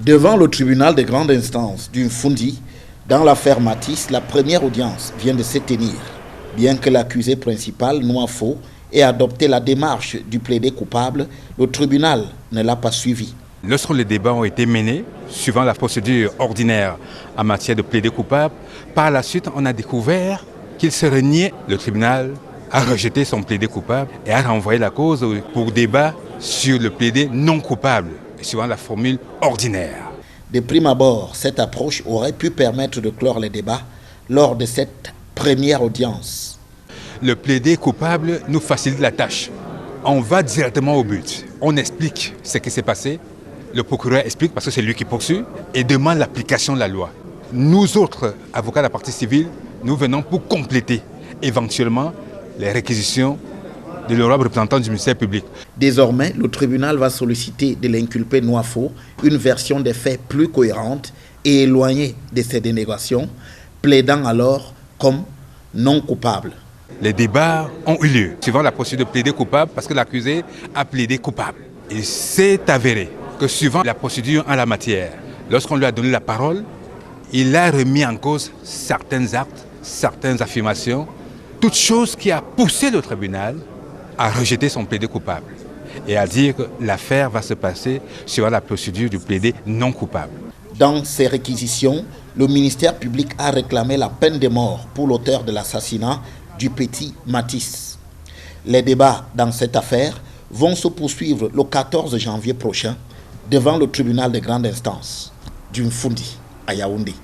Devant le tribunal de grande instance d'une Fundi, dans l'affaire Matisse, la première audience vient de se tenir. Bien que l'accusé principal, Nwafo, ait adopté la démarche du plaidé coupable, le tribunal ne l'a pas suivi. Lorsque les débats ont été menés, suivant la procédure ordinaire en matière de plaidé coupable, par la suite, on a découvert qu'il se reniait. Le tribunal a rejeté son plaidé coupable et a renvoyé la cause pour débat sur le plaidé non coupable, suivant la formule ordinaire. De prime abord, cette approche aurait pu permettre de clore les débats lors de cette première audience. Le plaidé coupable nous facilite la tâche. On va directement au but. On explique ce qui s'est passé. Le procureur explique parce que c'est lui qui poursuit et demande l'application de la loi. Nous autres, avocats de la partie civile, nous venons pour compléter éventuellement les réquisitions de l'honorable représentant du ministère public. Désormais, le tribunal va solliciter de l'inculpé Nwafo une version des faits plus cohérente et éloignée de ces dénégations, plaidant alors comme non coupable. Les débats ont eu lieu suivant la procédure de plaider coupable parce que l'accusé a plaidé coupable. Il s'est avéré que suivant la procédure en la matière, lorsqu'on lui a donné la parole, il a remis en cause certains actes, certaines affirmations, toute chose qui a poussé le tribunal à rejeter son plaidé coupable et à dire que l'affaire va se passer suivant la procédure du plaidé non coupable. Dans ces réquisitions, le ministère public a réclamé la peine de mort pour l'auteur de l'assassinat du petit Matisse. Les débats dans cette affaire vont se poursuivre le 14 janvier prochain devant le tribunal de grande instance d'une Fundi à Yaoundé.